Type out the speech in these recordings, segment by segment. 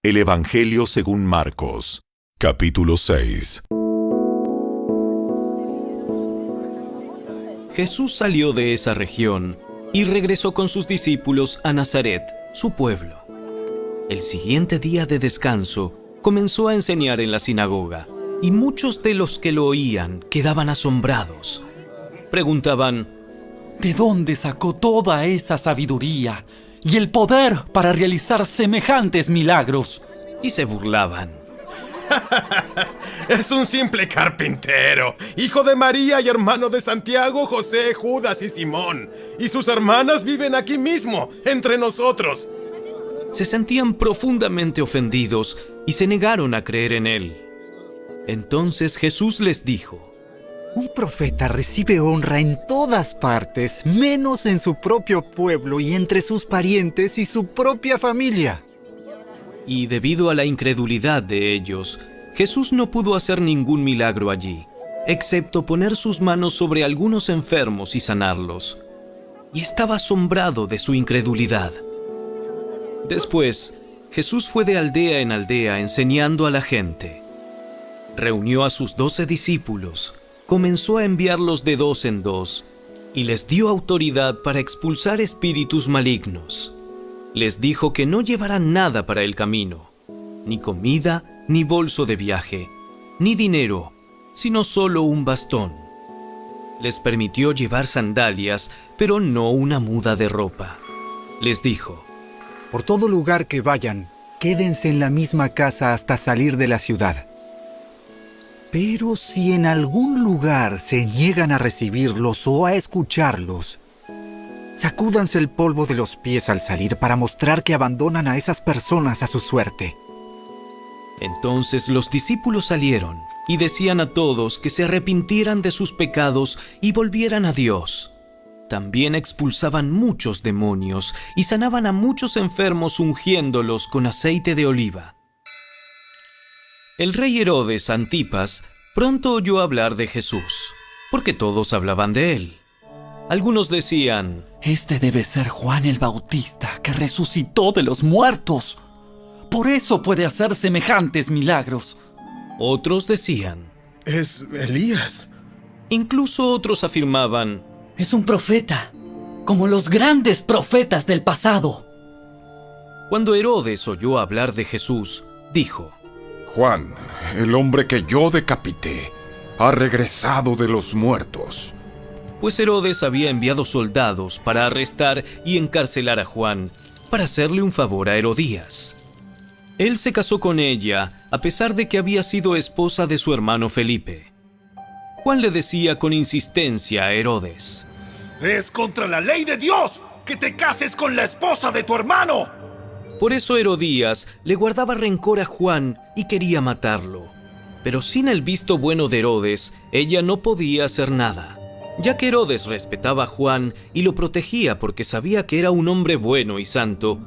El Evangelio según Marcos, capítulo 6. Jesús salió de esa región y regresó con sus discípulos a Nazaret, su pueblo. El siguiente día de descanso comenzó a enseñar en la sinagoga, y muchos de los que lo oían quedaban asombrados. Preguntaban: ¿de dónde sacó toda esa sabiduría y el poder para realizar semejantes milagros? Y se burlaban. Es un simple carpintero, hijo de María y hermano de Santiago, José, Judas y Simón. Y sus hermanas viven aquí mismo, entre nosotros. Se sentían profundamente ofendidos y se negaron a creer en él. Entonces Jesús les dijo: un profeta recibe honra en todas partes, menos en su propio pueblo y entre sus parientes y su propia familia. Y debido a la incredulidad de ellos, Jesús no pudo hacer ningún milagro allí, excepto poner sus manos sobre algunos enfermos y sanarlos. Y estaba asombrado de su incredulidad. Después, Jesús fue de aldea en aldea enseñando a la gente. Reunió a sus 12 discípulos, comenzó a enviarlos de 2 en 2 y les dio autoridad para expulsar espíritus malignos. Les dijo que no llevaran nada para el camino, ni comida, ni bolso de viaje, ni dinero, sino solo un bastón. Les permitió llevar sandalias, pero no una muda de ropa. Les dijo: por todo lugar que vayan, quédense en la misma casa hasta salir de la ciudad. Pero si en algún lugar se niegan a recibirlos o a escucharlos, sacúdanse el polvo de los pies al salir para mostrar que abandonan a esas personas a su suerte. Entonces los discípulos salieron y decían a todos que se arrepintieran de sus pecados y volvieran a Dios. También expulsaban muchos demonios y sanaban a muchos enfermos ungiéndolos con aceite de oliva. El rey Herodes Antipas pronto oyó hablar de Jesús, porque todos hablaban de él. Algunos decían: este debe ser Juan el Bautista, que resucitó de los muertos. Por eso puede hacer semejantes milagros. Otros decían: Es Elías. Incluso otros afirmaban: es un profeta, como los grandes profetas del pasado. Cuando Herodes oyó hablar de Jesús, dijo: Juan, el hombre que yo decapité, ha regresado de los muertos. Pues Herodes había enviado soldados para arrestar y encarcelar a Juan, para hacerle un favor a Herodías. Él se casó con ella, a pesar de que había sido esposa de su hermano Felipe. Juan le decía con insistencia a Herodes: ¡es contra la ley de Dios que te cases con la esposa de tu hermano! Por eso Herodías le guardaba rencor a Juan y quería matarlo. Pero sin el visto bueno de Herodes, ella no podía hacer nada, ya que Herodes respetaba a Juan y lo protegía porque sabía que era un hombre bueno y santo.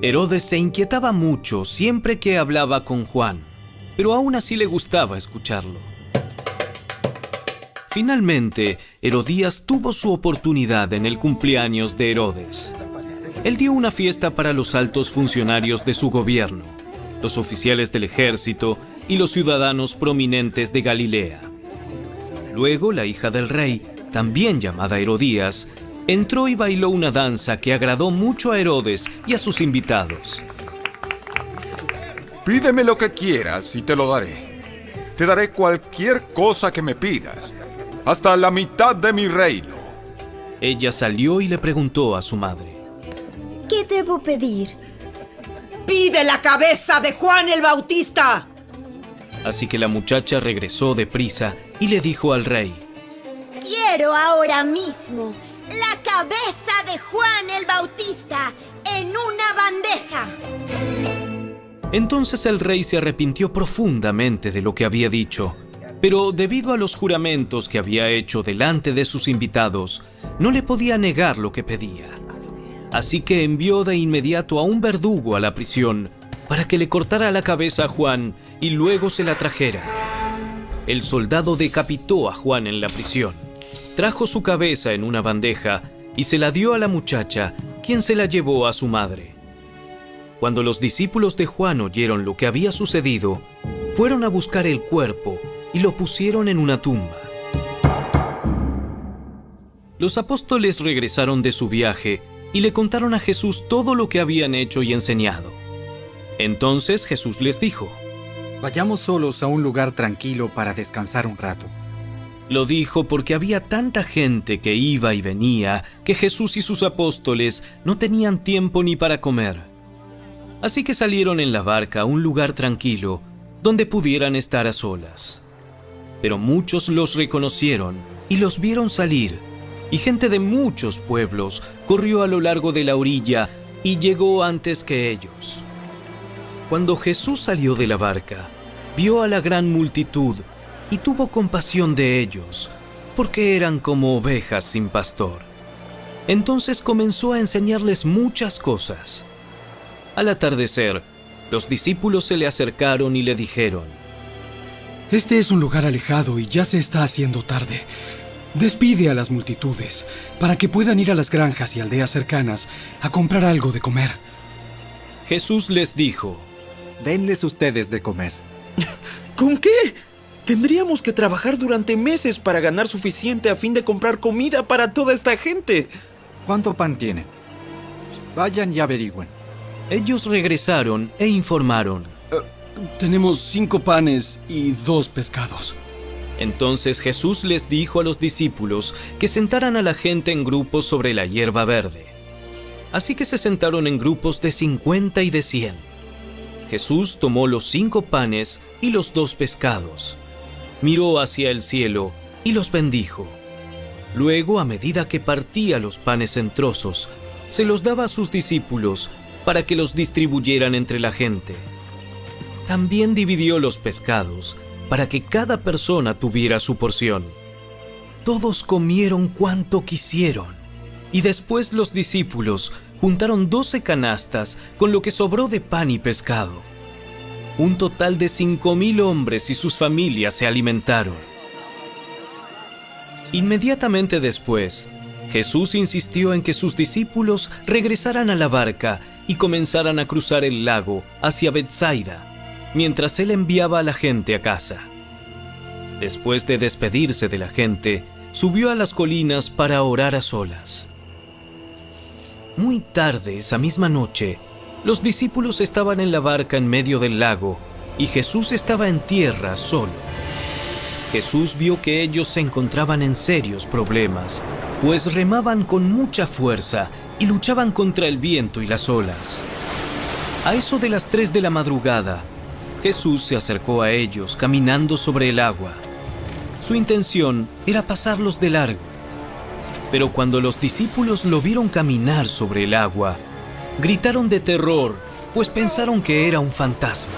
Herodes se inquietaba mucho siempre que hablaba con Juan, pero aún así le gustaba escucharlo. Finalmente, Herodías tuvo su oportunidad en el cumpleaños de Herodes. Él dio una fiesta para los altos funcionarios de su gobierno, los oficiales del ejército y los ciudadanos prominentes de Galilea. Luego, la hija del rey, también llamada Herodías, entró y bailó una danza que agradó mucho a Herodes y a sus invitados. Pídeme lo que quieras y te lo daré. Te daré cualquier cosa que me pidas, hasta la mitad de mi reino. Ella salió y le preguntó a su madre: ¿qué debo pedir? ¡Pide la cabeza de Juan el Bautista! Así que la muchacha regresó deprisa y le dijo al rey: quiero ahora mismo la cabeza de Juan el Bautista en una bandeja. Entonces el rey se arrepintió profundamente de lo que había dicho, pero debido a los juramentos que había hecho delante de sus invitados, no le podía negar lo que pedía. Así que envió de inmediato a un verdugo a la prisión para que le cortara la cabeza a Juan y luego se la trajera. El soldado decapitó a Juan en la prisión, trajo su cabeza en una bandeja y se la dio a la muchacha, quien se la llevó a su madre. Cuando los discípulos de Juan oyeron lo que había sucedido, fueron a buscar el cuerpo y lo pusieron en una tumba. Los apóstoles regresaron de su viaje y le contaron a Jesús todo lo que habían hecho y enseñado. Entonces Jesús les dijo: Vayamos solos a un lugar tranquilo para descansar un rato. Lo dijo porque había tanta gente que iba y venía que Jesús y sus apóstoles no tenían tiempo ni para comer. Así que salieron en la barca a un lugar tranquilo donde pudieran estar a solas. Pero muchos los reconocieron y los vieron salir, y gente de muchos pueblos corrió a lo largo de la orilla y llegó antes que ellos. Cuando Jesús salió de la barca, vio a la gran multitud y tuvo compasión de ellos, porque eran como ovejas sin pastor. Entonces comenzó a enseñarles muchas cosas. Al atardecer, los discípulos se le acercaron y le dijeron: Este es un lugar alejado y ya se está haciendo tarde. Despide a las multitudes para que puedan ir a las granjas y aldeas cercanas a comprar algo de comer. Jesús les dijo: Denles ustedes de comer. ¿Con qué? Tendríamos que trabajar durante meses para ganar suficiente a fin de comprar comida para toda esta gente. ¿Cuánto pan tienen? Vayan y averigüen. Ellos regresaron e informaron: Tenemos 5 panes y 2 pescados. Entonces Jesús les dijo a los discípulos que sentaran a la gente en grupos sobre la hierba verde. Así que se sentaron en grupos de 50 y de 100. Jesús tomó los 5 panes y los 2 pescados, miró hacia el cielo y los bendijo. Luego, a medida que partía los panes en trozos, se los daba a sus discípulos para que los distribuyeran entre la gente. También dividió los pescados para que cada persona tuviera su porción. Todos comieron cuanto quisieron, y después los discípulos juntaron 12 canastas con lo que sobró de pan y pescado. Un total de 5,000 hombres y sus familias se alimentaron. Inmediatamente después, Jesús insistió en que sus discípulos regresaran a la barca y comenzaran a cruzar el lago hacia Betsaida, mientras él enviaba a la gente a casa. Después de despedirse de la gente, subió a las colinas para orar a solas. Muy tarde esa misma noche, los discípulos estaban en la barca en medio del lago y Jesús estaba en tierra solo. Jesús vio que ellos se encontraban en serios problemas, pues remaban con mucha fuerza y luchaban contra el viento y las olas. A eso de las 3 de la madrugada, Jesús se acercó a ellos caminando sobre el agua. Su intención era pasarlos de largo. Pero cuando los discípulos lo vieron caminar sobre el agua, gritaron de terror, pues pensaron que era un fantasma.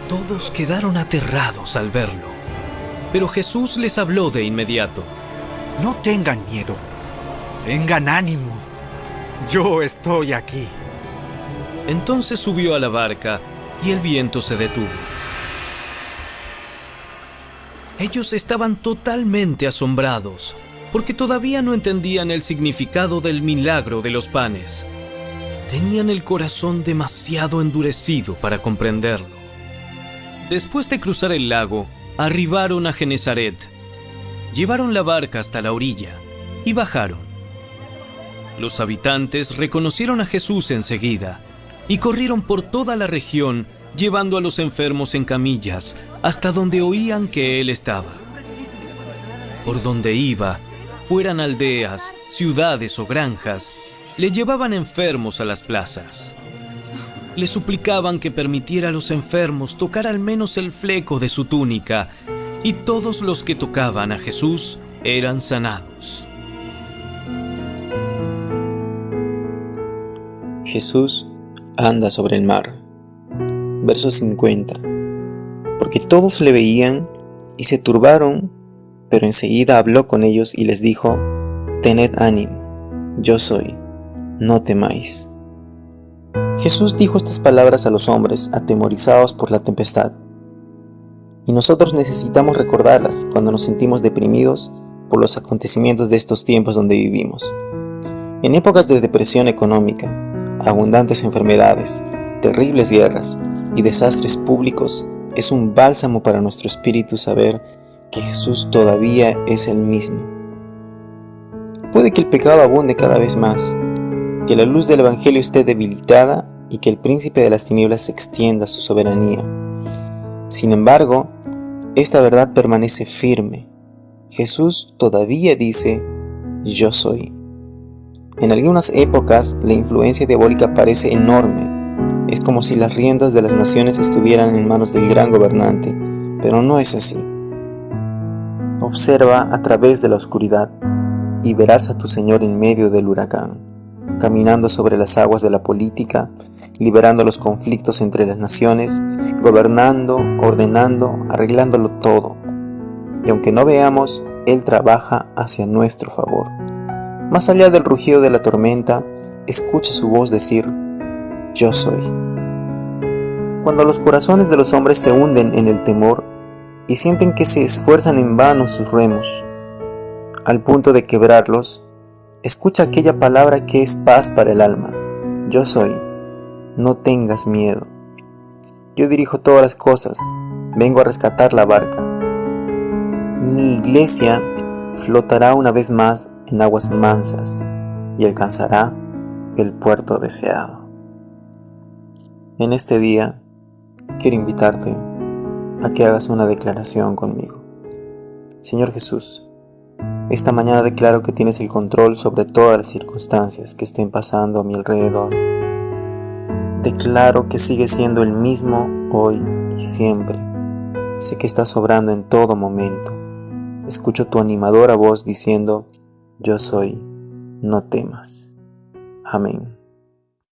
Todos quedaron aterrados al verlo, pero Jesús les habló de inmediato. No tengan miedo, tengan ánimo. Yo estoy aquí. Entonces subió a la barca y el viento se detuvo. Ellos estaban totalmente asombrados, porque todavía no entendían el significado del milagro de los panes. Tenían el corazón demasiado endurecido para comprenderlo. Después de cruzar el lago, arribaron a Genesaret. Llevaron la barca hasta la orilla y bajaron. Los habitantes reconocieron a Jesús enseguida y corrieron por toda la región, llevando a los enfermos en camillas hasta donde oían que él estaba. Por donde iba, fueran aldeas, ciudades o granjas, le llevaban enfermos a las plazas. Le suplicaban que permitiera a los enfermos tocar al menos el fleco de su túnica, y todos los que tocaban a Jesús eran sanados. Jesús anda sobre el mar. Verso 50. Porque todos le veían y se turbaron, pero enseguida habló con ellos y les dijo: Tened ánimo, yo soy, no temáis. Jesús dijo estas palabras a los hombres atemorizados por la tempestad. Y nosotros necesitamos recordarlas cuando nos sentimos deprimidos por los acontecimientos de estos tiempos donde vivimos. En épocas de depresión económica, abundantes enfermedades, terribles guerras y desastres públicos, es un bálsamo para nuestro espíritu saber que Jesús todavía es el mismo. Puede que el pecado abunde cada vez más, que la luz del Evangelio esté debilitada y que el príncipe de las tinieblas extienda su soberanía. Sin embargo, esta verdad permanece firme. Jesús todavía dice: yo soy. En algunas épocas, la influencia diabólica parece enorme. Es como si las riendas de las naciones estuvieran en manos del gran gobernante, pero no es así. Observa a través de la oscuridad y verás a tu Señor en medio del huracán, caminando sobre las aguas de la política, liberando los conflictos entre las naciones, gobernando, ordenando, arreglándolo todo. Y aunque no veamos, Él trabaja hacia nuestro favor. Más allá del rugido de la tormenta, escucha su voz decir: yo soy. Cuando los corazones de los hombres se hunden en el temor y sienten que se esfuerzan en vano sus remos, al punto de quebrarlos, escucha aquella palabra que es paz para el alma: yo soy. No tengas miedo. Yo dirijo todas las cosas. Vengo a rescatar la barca. Mi iglesia flotará una vez más en aguas mansas y alcanzará el puerto deseado. En este día, quiero invitarte a que hagas una declaración conmigo. Señor Jesús, esta mañana declaro que tienes el control sobre todas las circunstancias que estén pasando a mi alrededor. Declaro que sigues siendo el mismo hoy y siempre. Sé que estás obrando en todo momento. Escucho tu animadora voz diciendo: yo soy, no temas. Amén.